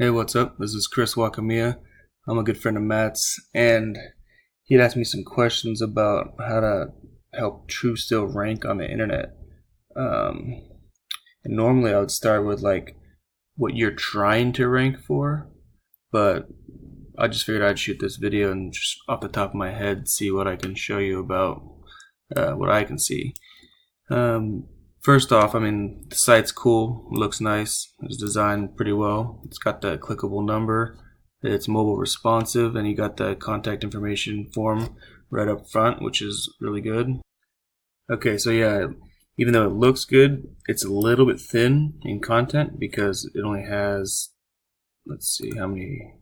Hey, what's up? This is Chris Wakamiya. I'm a good friend of Matt's, and he'd asked me some questions about how to help Trusteel rank on the internet. Um, and normally I would start with like what you're trying to rank for, but I just figured I'd shoot this video and just off the top of my head see what I can show you about what I can see. Um, First off, I mean, the site's cool, looks nice, it's designed pretty well. It's got the clickable number, it's mobile responsive, and you got the contact information form right up front, which is really good. Okay, so yeah, even though it looks good, it's a little bit thin in content because it only has, let's see how many,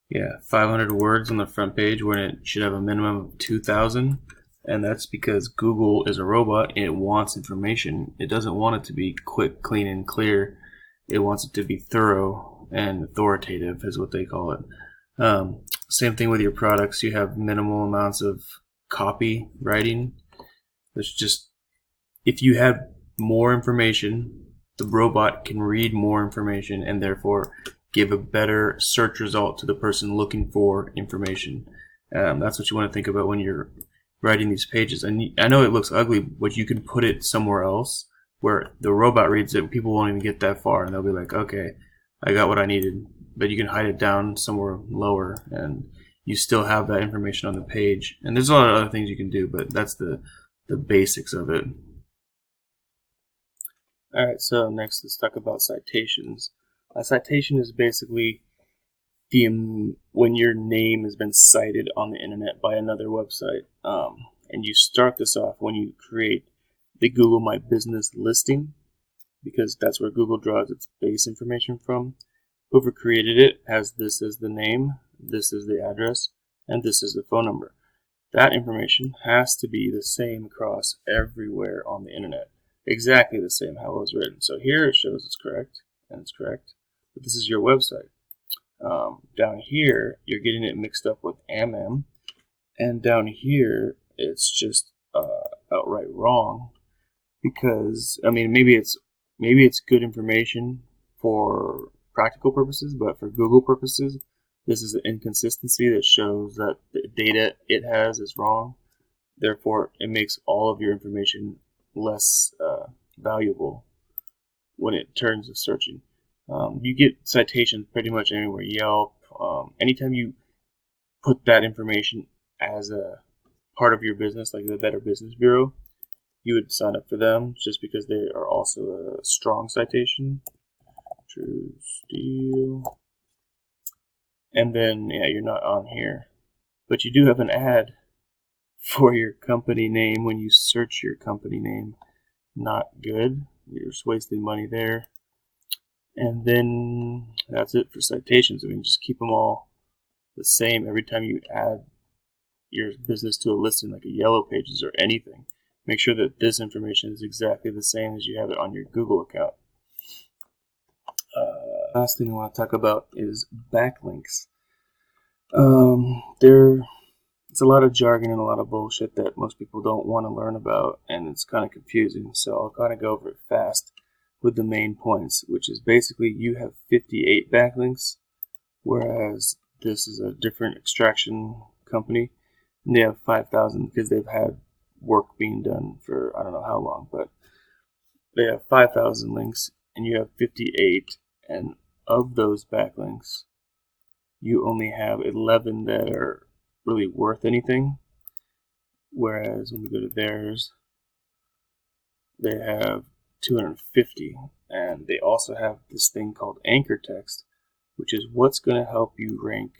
yeah, 500 words on the front page when it should have a minimum of 2,000. And that's because Google is a robot and it wants information. It doesn't want it to be quick, clean, and clear. It wants it to be thorough and authoritative, is what they call it. Same thing with your products. You have minimal amounts of copy writing. It's just, if you have more information, the robot can read more information and therefore give a better search result to the person looking for information. That's what you want to think about when you're writing these pages. And I know it looks ugly, but you can put it somewhere else where the robot reads it. People won't even get that far, and they'll be like, okay, I got what I needed. But you can hide it down somewhere lower, and you still have that information on the page. And there's a lot of other things you can do, but that's the basics of it. Alright, so next let's talk about citations. A citation is basically when your name has been cited on the internet by another website. And you start this off when you create the Google My Business listing, because that's where Google draws its base information from. Whoever created it has this as the name, this is the address, and this is the phone number. That information has to be the same across everywhere on the internet. Exactly the same how it was written. So here it shows it's correct, and it's correct, but this is your website. Down here, you're getting it mixed up with MM, and down here, it's just outright wrong. Because I mean, maybe it's good information for practical purposes, but for Google purposes, this is an inconsistency that shows that the data it has is wrong. Therefore, it makes all of your information less valuable when it turns to searching. You get citations pretty much anywhere. Yelp. Anytime you put that information as a part of your business, like the Better Business Bureau, you would sign up for them just because they are also a strong citation. Trusteel. And then, yeah, you're not on here. But you do have an ad for your company name when you search your company name. Not good. You're just wasting money there. And then that's it for citations. I mean, just keep them all the same every time you add your business to a listing, like a Yellow Pages or anything. Make sure that this information is exactly the same as you have it on your Google account. Last thing I want to talk about is backlinks. It's a lot of jargon and a lot of bullshit that most people don't want to learn about, and it's kind of confusing. So I'll kind of go over it fast with the main points, which is basically you have 58 backlinks, whereas this is a different extraction company, and they have 5,000 because they've had work being done for I don't know how long, but they have 5,000 links, and you have 58, and of those backlinks, you only have 11 that are really worth anything, whereas when we go to theirs, they have 250, and they also have this thing called anchor text, which is what's going to help you rank,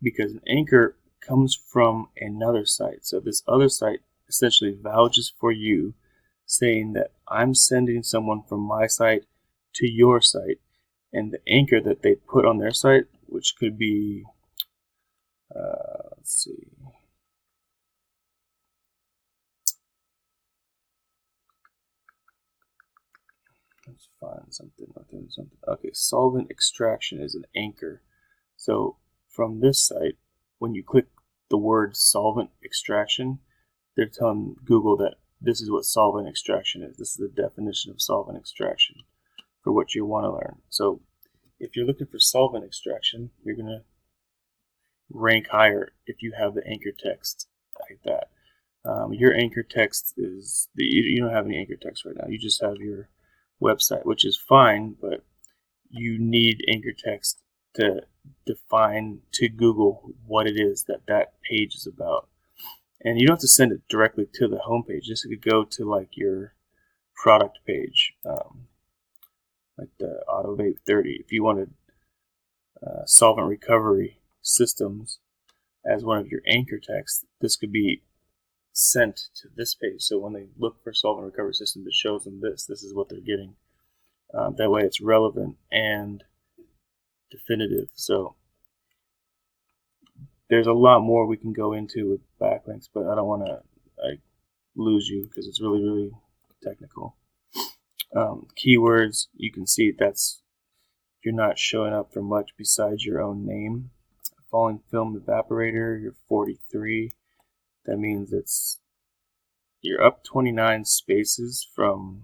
because an anchor comes from another site. So this other site essentially vouches for you, saying that I'm sending someone from my site to your site, and the anchor that they put on their site, which could be let's see, let's find something. Okay, solvent extraction is an anchor. So from this site, when you click the word solvent extraction, they're telling Google that this is what solvent extraction is. This is the definition of solvent extraction for what you want to learn. So if you're looking for solvent extraction, you're going to rank higher if you have the anchor text like that. Your anchor text is, you don't have any anchor text right now. You just have your website, which is fine, but you need anchor text to define to Google what it is that that page is about. And you don't have to send it directly to the homepage. This could go to like your product page, like the Autovape 30. If you wanted solvent recovery systems as one of your anchor texts, this could be sent to this page. So when they look for solvent recovery systems, it shows them this. This is what they're getting. That way it's relevant and definitive. So there's a lot more we can go into with backlinks, but I don't want to lose you because it's really, really technical. Keywords, you can see that's, you're not showing up for much besides your own name. Falling film evaporator, you're 43. That means you're up 29 spaces from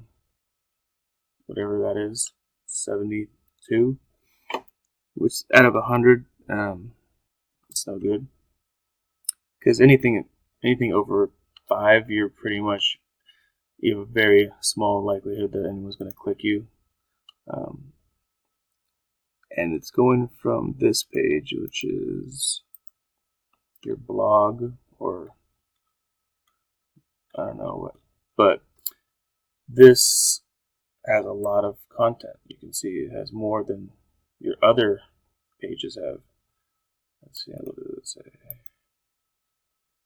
whatever that is, 72, which out of 100, it's no good. Because anything over 5, you're pretty much, you have a very small likelihood that anyone's going to click you. And it's going from this page, which is your blog, or I don't know what, but this has a lot of content. You can see it has more than your other pages have. Let's see, what does it say?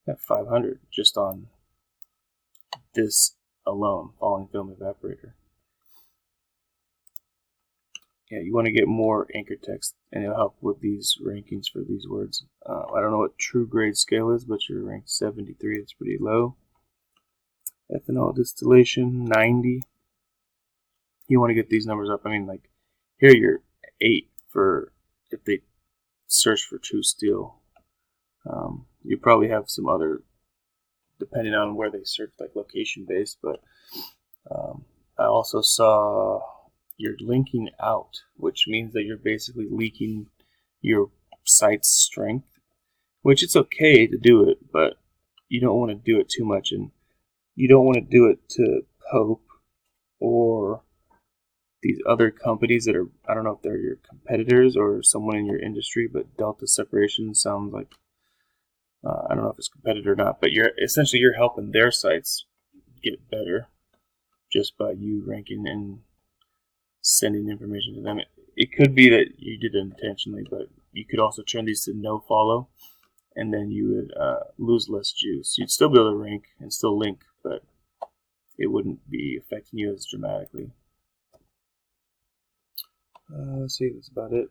Got 500 just on this alone, falling film evaporator. Yeah, you want to get more anchor text, and it'll help with these rankings for these words. I don't know what true grade scale is, but you're ranked 73. It's pretty low. Ethanol distillation 90. You want to get these numbers up. I mean, like here you're 8 for if they search for Trusteel. You probably have some other, depending on where they search, like location based. But I also saw you're linking out, which means that you're basically leaking your site's strength, which it's okay to do it, but you don't want to do it too much, and you don't want to do it to Pope or these other companies that are, I don't know if they're your competitors or someone in your industry, but Delta Separation sounds like, I don't know if it's competitor or not, but you're helping their sites get better just by you ranking and sending information to them. It could be that you did it intentionally, but you could also turn these to no follow, and then you would lose less juice. You'd still be able to rank and still link, but it wouldn't be affecting you as dramatically. Let's see, that's about it.